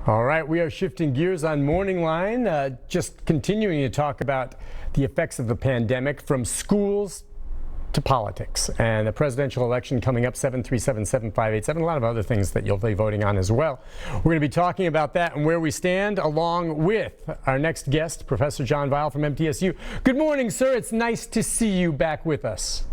All right, we are shifting gears on MorningLine, just continuing to talk about the effects of the pandemic from schools to politics and the presidential election coming up 737-7587, a lot of other things that you'll be voting on as well. We're going to be talking about that and where we stand along with our next guest, Professor John Weil from MTSU. Good morning, sir. It's nice to see you back with us.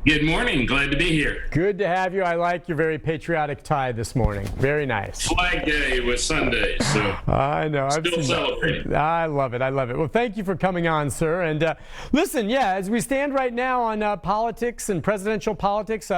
Good morning. Glad to be here. Good to have you. I like your very patriotic tie this morning. Very nice. Flag Day was Sunday, so I know. Still celebrating. I love it. I love it. Well, thank you for coming on, sir. And listen, as we stand right now on politics and presidential politics,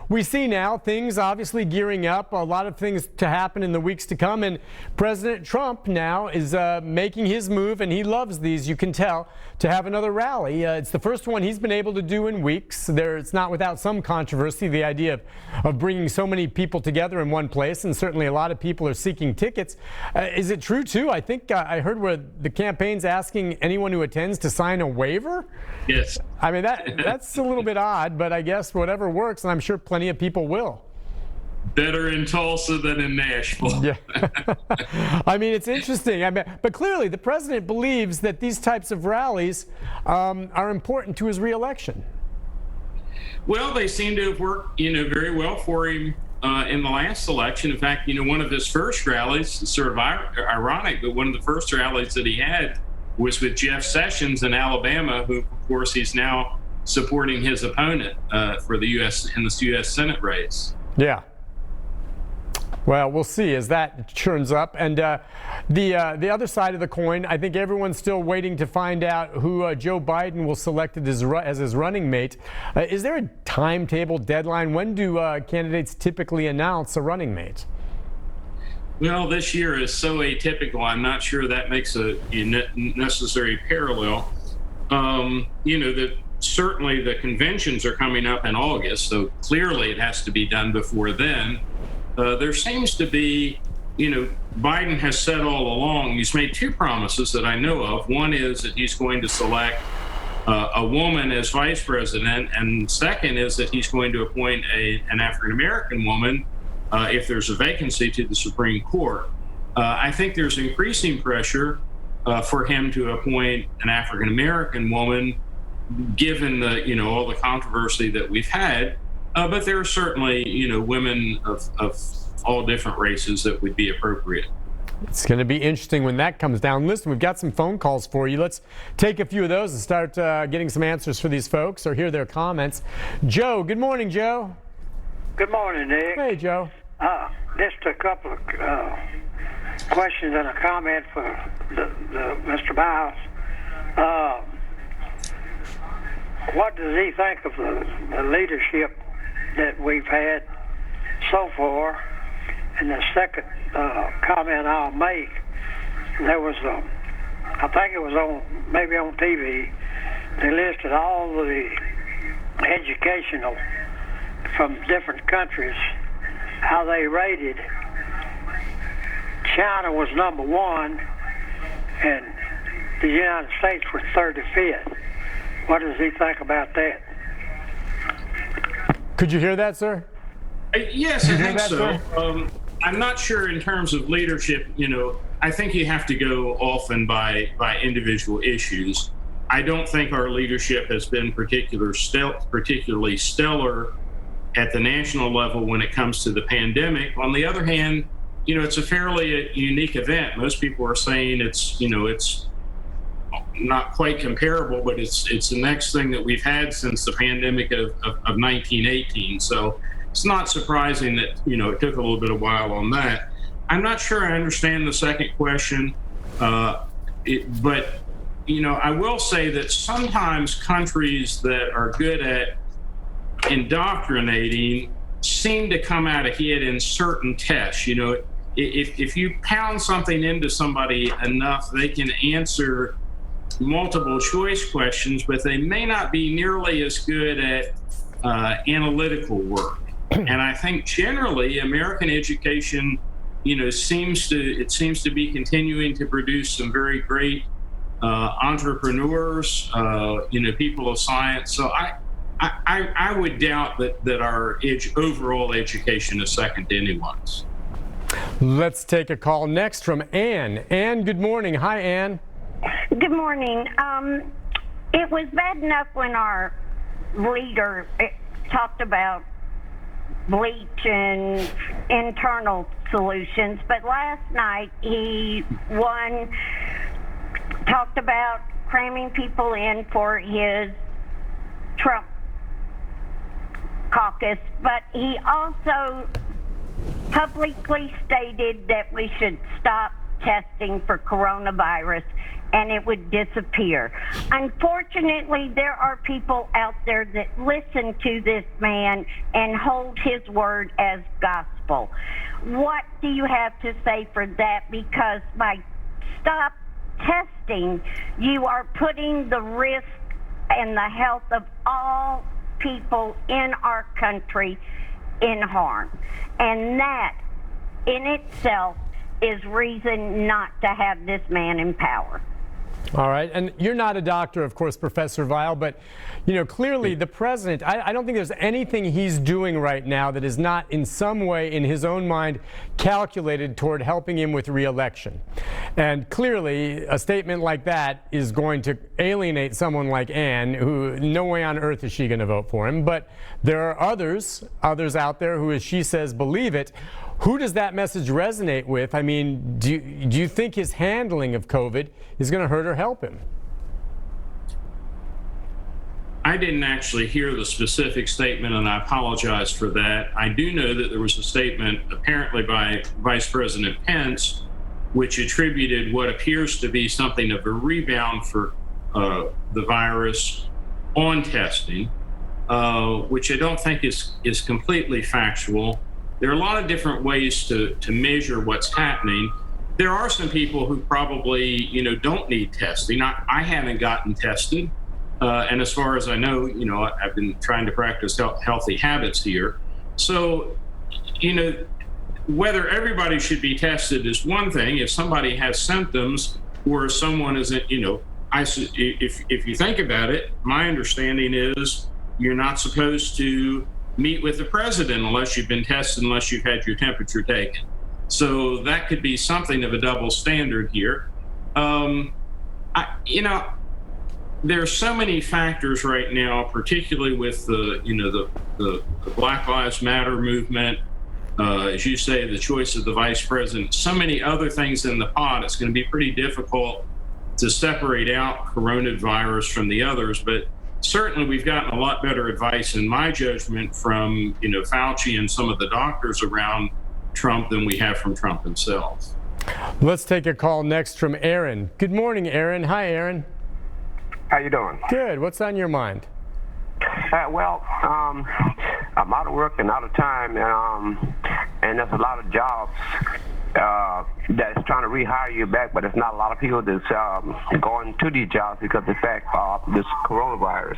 we see now things obviously gearing up, a lot of things to happen in the weeks to come. And President Trump now is making his move, and he loves these, you can tell, to have another rally. It's the first one he's been able to do in weeks. It's not without some controversy, the idea of bringing so many people together in one place, and certainly a lot of people are seeking tickets. Is it true, too? I think I heard where the campaign's asking anyone who attends to sign a waiver? Yes. I mean, that's a little bit odd, but I guess whatever works, and I'm sure plenty of people will. Better in Tulsa than in Nashville. Yeah. I mean, it's interesting. But clearly the president believes that these types of rallies are important to his reelection. Well, they seem to have worked, very well for him in the last election. In fact, one of his first rallies, it's sort of ironic, but one of the first rallies that he had was with Jeff Sessions in Alabama, who, of course, he's now supporting his opponent for the U.S. Senate race. Yeah. Well, we'll see as that churns up. And the other side of the coin, I think everyone's still waiting to find out who Joe Biden will select as his running mate. Is there a timetable, deadline? When do candidates typically announce a running mate? Well, this year is so atypical. I'm not sure that makes a necessary parallel. Certainly the conventions are coming up in August, so clearly it has to be done before then. There seems to be, Biden has said all along, he's made two promises that I know of. One is that he's going to select a woman as vice president, and second is that he's going to appoint an African-American woman if there's a vacancy to the Supreme Court. I think there's increasing pressure for him to appoint an African-American woman, given all the controversy that we've had. But there are certainly, women of all different races that would be appropriate. It's going to be interesting when that comes down. Listen, we've got some phone calls for you. Let's take a few of those and start getting some answers for these folks or hear their comments. Joe, good morning, Joe. Good morning, Nick. Hey, Joe. Just a couple of questions and a comment for Mr. Biles. What does he think of the leadership that we've had so far? And the second comment I'll make, there was I think it was maybe on TV, they listed all the educational from different countries, how they rated. China was number one and the United States was 35th. What does he think about that? Could you hear that, sir? Yes, I think so. I'm not sure in terms of leadership, I think you have to go often by individual issues. I don't think our leadership has been particularly stellar at the national level when it comes to the pandemic. On the other hand, it's a fairly unique event. Most people are saying it's not quite comparable, but it's the next thing that we've had since the pandemic of 1918. So it's not surprising that, it took a little bit of while on that. I'm not sure I understand the second question, but, I will say that sometimes countries that are good at indoctrinating seem to come out ahead in certain tests. If you pound something into somebody enough, they can answer multiple choice questions, but they may not be nearly as good at analytical work. And I think generally American education, seems to be continuing to produce some very great entrepreneurs, people of science. So I would doubt that our overall education is second to anyone's. Let's take a call next from Ann. Ann, good morning. Hi, Ann. Good morning. It was bad enough when our leader talked about bleach and internal solutions, but last night P.1 talked about cramming people in for his Trump caucus, but he also publicly stated that we should stop testing for coronavirus and it would disappear. Unfortunately, there are people out there that listen to this man and hold his word as gospel. What do you have to say for that? Because by stop testing, you are putting the risk and the health of all people in our country in harm. And that in itself is reason not to have this man in power. All right. And you're not a doctor, of course, Professor Weil, but, clearly the president, I don't think there's anything he's doing right now that is not in some way in his own mind calculated toward helping him with re-election. And clearly a statement like that is going to alienate someone like Ann, who no way on earth is she going to vote for him. But there are others out there who, as she says, believe it. Who does that message resonate with? I mean, do you think his handling of COVID is going to hurt or help him? I didn't actually hear the specific statement, and I apologize for that. I do know that there was a statement apparently by Vice President Pence, which attributed what appears to be something of a rebound for the virus on testing, which I don't think is completely factual. There are a lot of different ways to measure what's happening. There are some people who probably, don't need testing. I haven't gotten tested. And as far as I know, I've been trying to practice healthy habits here. So, whether everybody should be tested is one thing. If somebody has symptoms or someone isn't, if you think about it, my understanding is you're not supposed to meet with the president unless you've been tested, unless you've had your temperature taken. So that could be something of a double standard here. There's so many factors right now, particularly with the Black Lives Matter movement, as you say, the choice of the vice president, so many other things in the pot. It's going to be pretty difficult to separate out coronavirus from the others, but certainly we've gotten a lot better advice, in my judgment, from Fauci and some of the doctors around Trump than we have from Trump himself. Let's take a call next from Aaron. Good morning, Aaron. Hi, Aaron. How you doing? Good. What's on your mind? I'm out of work and out of time, and there's a lot of jobs that's trying to rehire you back, but there's not a lot of people that's going to these jobs because of the fact of this coronavirus.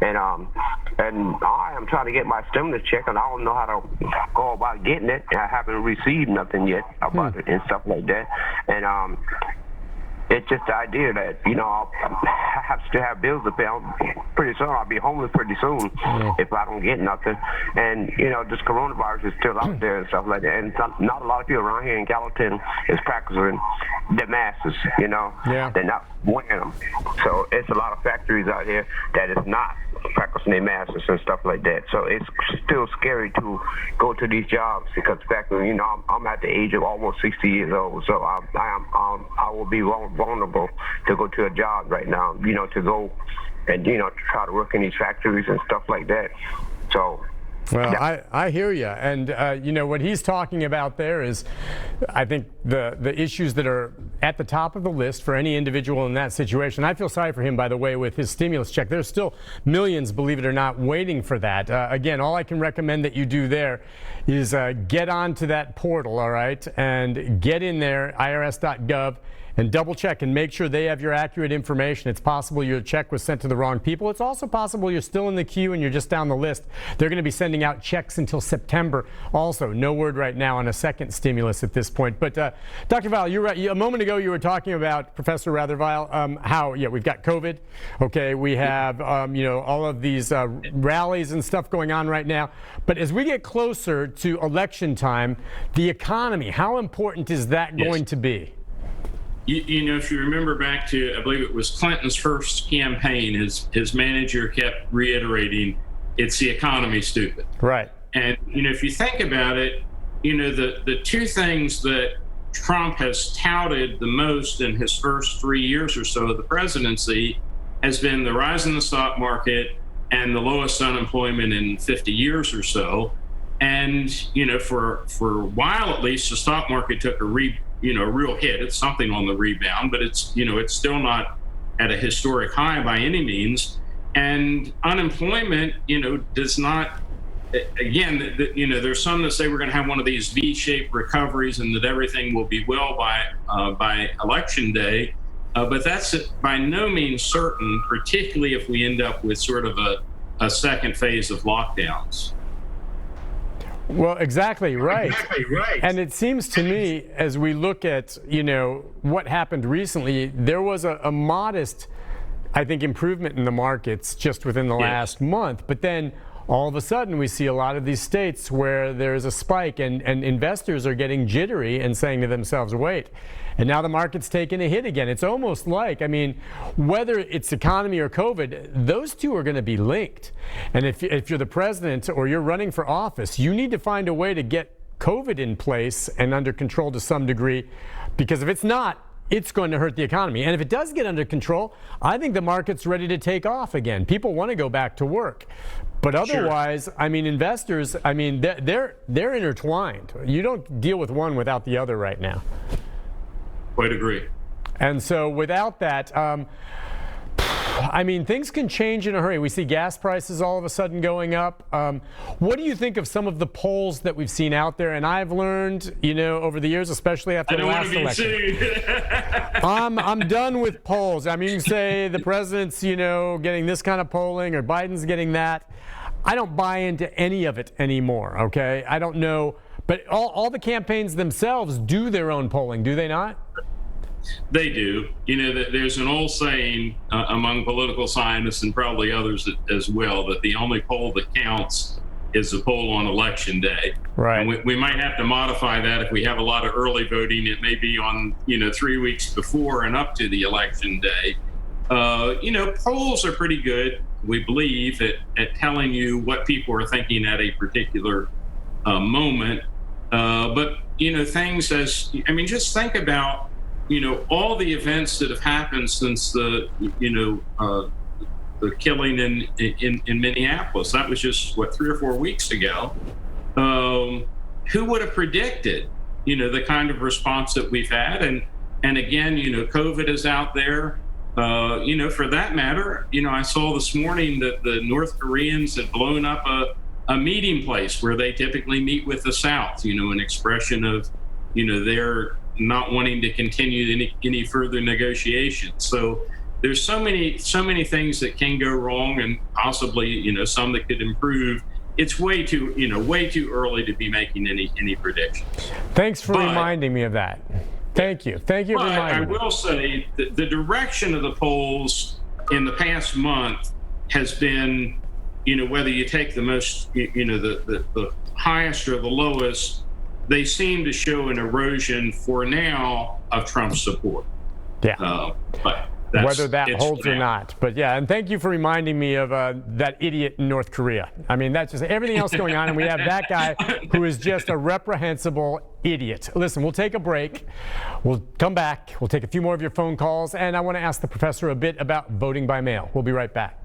And I am trying to get my stimulus check, and I don't know how to go about getting it. I haven't received nothing yet about it and stuff like that. And it's just the idea that, I have to have bills to pay. Pretty soon I'll be homeless pretty soon if I don't get nothing. And, this coronavirus is still out there and stuff like that. And not a lot of people around here in Gallatin is practicing their masks, Yeah. They're not wearing them. So it's a lot of factories out here that is not practicing their masks and stuff like that. So it's still scary to go to these jobs because the fact that, I'm at the age of almost 60 years old. So I will be vulnerable to go to a job right now, to go and, to try to work in these factories and stuff like that. So. Well, I hear you. And, what he's talking about there is, I think, the issues that are at the top of the list for any individual in that situation. I feel sorry for him, by the way, with his stimulus check. There's still millions, believe it or not, waiting for that. Again, all I can recommend that you do there is get onto that portal, all right, and get in there, irs.gov, and double check and make sure they have your accurate information. It's possible your check was sent to the wrong people. It's also possible you're still in the queue and you're just down the list. They're going to be sending sending out checks until September. Also, no word right now on a second stimulus at this point. But Dr. Weil, you're right. A moment ago, you were talking about, Professor Weil, how, we've got COVID. Okay, we have, all of these rallies and stuff going on right now. But as we get closer to election time, the economy, how important is that going to be? If you remember back to, I believe it was Clinton's first campaign, his manager kept reiterating, it's the economy, stupid. Right. And, if you think about it, the two things that Trump has touted the most in his first 3 years or so of the presidency has been the rise in the stock market and the lowest unemployment in 50 years or so. And, for a while at least, the stock market took a real hit. It's something on the rebound, but it's still not at a historic high by any means. And unemployment, does not, again, there's some that say we're going to have one of these V-shaped recoveries and that everything will be well by election day. But that's by no means certain, particularly if we end up with sort of a second phase of lockdowns. Well, exactly right. And it seems to me, as we look at, what happened recently, there was a modest, I think, improvement in the markets just within the last month. But then all of a sudden, we see a lot of these states where there's a spike and investors are getting jittery and saying to themselves, wait, and now the market's taking a hit again. It's almost like, whether it's economy or COVID, those two are going to be linked. And if you're the president or you're running for office, you need to find a way to get COVID in place and under control to some degree, because if it's not, it's going to hurt the economy. And if it does get under control, I think the market's ready to take off again. People want to go back to work. But otherwise, investors, they're intertwined. You don't deal with one without the other right now. Quite agree. And so without that, things can change in a hurry. We see gas prices all of a sudden going up. What do you think of some of the polls that we've seen out there? And I've learned, over the years, especially after the last election. I'm done with polls. You can say the president's, getting this kind of polling or Biden's getting that. I don't buy into any of it anymore, okay? I don't know. But all the campaigns themselves do their own polling, do they not? They do. There's an old saying among political scientists and probably others as well, that the only poll that counts is the poll on election day. Right. And we might have to modify that if we have a lot of early voting. It may be on, 3 weeks before and up to the election day. Polls are pretty good, we believe, at telling you what people are thinking at a particular moment. But, things just think about, all the events that have happened since the killing in Minneapolis. That was just, 3 or 4 weeks ago. Who would have predicted, the kind of response that we've had? And again, COVID is out there. For that matter, I saw this morning that the North Koreans had blown up a meeting place where they typically meet with the South, an expression of, their not wanting to continue any further negotiations. So there's so many things that can go wrong, and possibly, some that could improve. It's way too early to be making any predictions. Thanks for reminding me of that. Thank you. Thank you for reminding me. I will say that the direction of the polls in the past month has been, whether you take the most, the highest or the lowest, they seem to show an erosion for now of Trump's support. Yeah. But whether that holds or not. But yeah, and thank you for reminding me of that idiot in North Korea. That's just everything else going on, and we have that guy who is just a reprehensible idiot. Listen, we'll take a break. We'll come back. We'll take a few more of your phone calls, and I want to ask the professor a bit about voting by mail. We'll be right back.